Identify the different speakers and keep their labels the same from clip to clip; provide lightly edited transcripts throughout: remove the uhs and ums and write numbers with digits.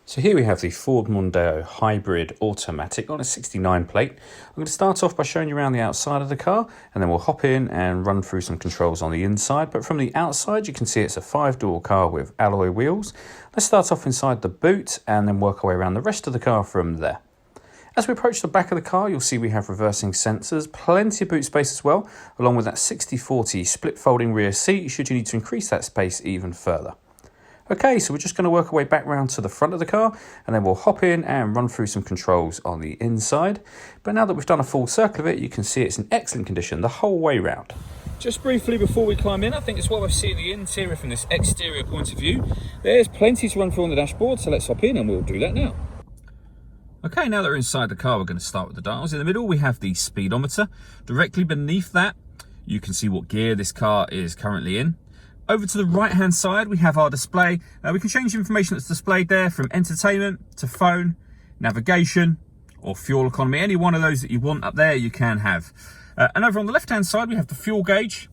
Speaker 1: So here we have the Ford Mondeo Hybrid Automatic on a 69 plate. I'm going to start off by showing you around the outside of the car, and then we'll hop in and run through some controls on the inside. But from the outside, you can see it's a 5-door car with alloy wheels. Let's start off inside the boot and then work our way around the rest of the car from there. As we approach the back of the car, you'll see we have reversing sensors, plenty of boot space as well, along with that 60/40 split folding rear seat should you need to increase that space even further. Okay, so we're just going to work our way back round to the front of the car, and then we'll hop in and run through some controls on the inside. But now that we've done a full circle of it, you can see it's in excellent condition the whole way round.
Speaker 2: Just briefly before we climb in, I think it's what we're seeing the interior from this exterior point of view. There's plenty to run through on the dashboard, so let's hop in and we'll do that now. Okay, now that we're inside the car, we're going to start with the dials. In the middle, we have the speedometer. Directly beneath that, you can see what gear this car is currently in. Over to the right-hand side, we have our display. We can change the information that's displayed there from entertainment to phone, navigation, or fuel economy. Any one of those that you want up there, you can have. And over on the left-hand side, we have the fuel gauge,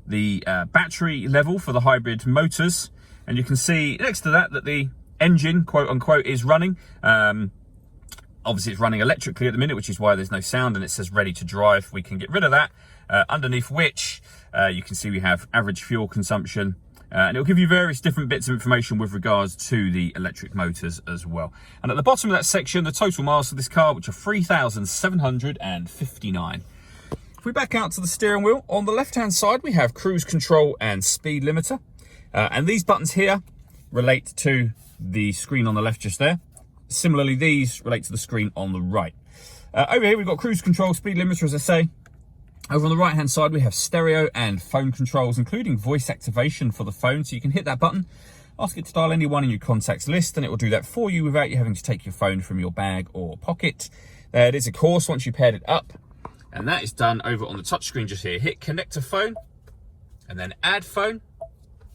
Speaker 2: the battery level for the hybrid motors. And you can see next to that the engine, quote-unquote, is running. Obviously, it's running electrically at the minute, which is why there's no sound, and it says ready to drive. We can get rid of that, underneath which you can see we have average fuel consumption, and it'll give you various different bits of information with regards to the electric motors as well. And at the bottom of that section, the total miles of this car, which are 3,759. If we back out to the steering wheel, on the left-hand side, we have cruise control and speed limiter. And these buttons here relate to the screen on the left just there. Similarly, these relate to the screen on the right. Over here, we've got cruise control, speed limiter, as I say. Over on the right-hand side, we have stereo and phone controls, including voice activation for the phone. So you can hit that button, ask it to dial anyone in your contacts list, and it will do that for you without you having to take your phone from your bag or pocket. There it is, of course, once you've paired it up. And that is done over on the touchscreen just here. Hit connect to phone, and then add phone.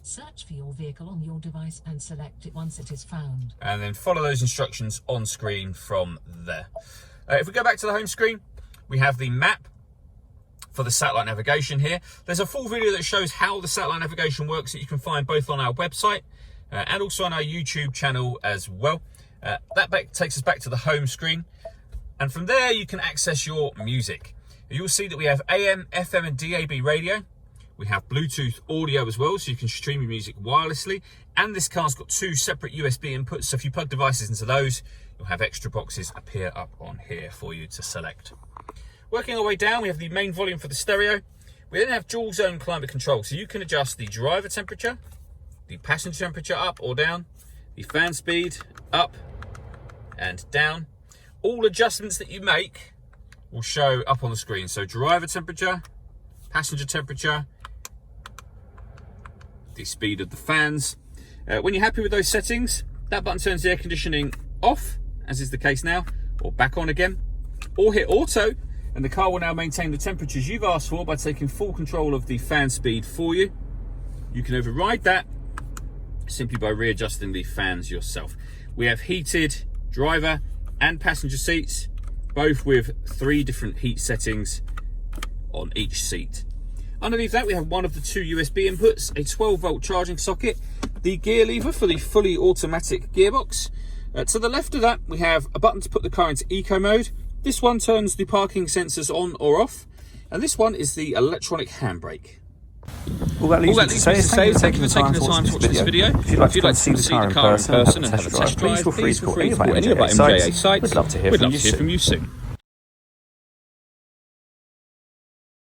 Speaker 3: Search for your vehicle on your device and select it once it is found.
Speaker 2: And then follow those instructions on screen from there. If we go back to the home screen, we have the map for the satellite navigation here. There's a full video that shows how the satellite navigation works that you can find both on our website and also on our YouTube channel as well. That takes us back to the home screen. And from there, you can access your music. You'll see that we have AM, FM and DAB radio. We have Bluetooth audio as well, so you can stream your music wirelessly. And this car's got 2 separate USB inputs, so if you plug devices into those, you'll have extra boxes appear up on here for you to select. Working our way down, we have the main volume for the stereo. We then have dual zone climate control, so you can adjust the driver temperature, the passenger temperature up or down, the fan speed up and down. All adjustments that you make will show up on the screen. So driver temperature, passenger temperature, the speed of the fans. When you're happy with those settings, that button turns the air conditioning off, as is the case now, or back on again, or hit auto, and the car will now maintain the temperatures you've asked for by taking full control of the fan speed for you. You can override that simply by readjusting the fans yourself. We have heated driver and passenger seats, both with 3 different heat settings on each seat. Underneath that, we have one of the 2 USB inputs, a 12-volt charging socket, the gear lever for the fully automatic gearbox. To the left of that, we have a button to put the car into eco mode. This one turns the parking sensors on or off, and this one is the electronic handbrake.
Speaker 1: All that leaves me to say is thank you for taking the time to watch this video. If you'd like to see the car in person and have a test drive, please feel free to call any of our MJA sites. We'd love to hear from you soon.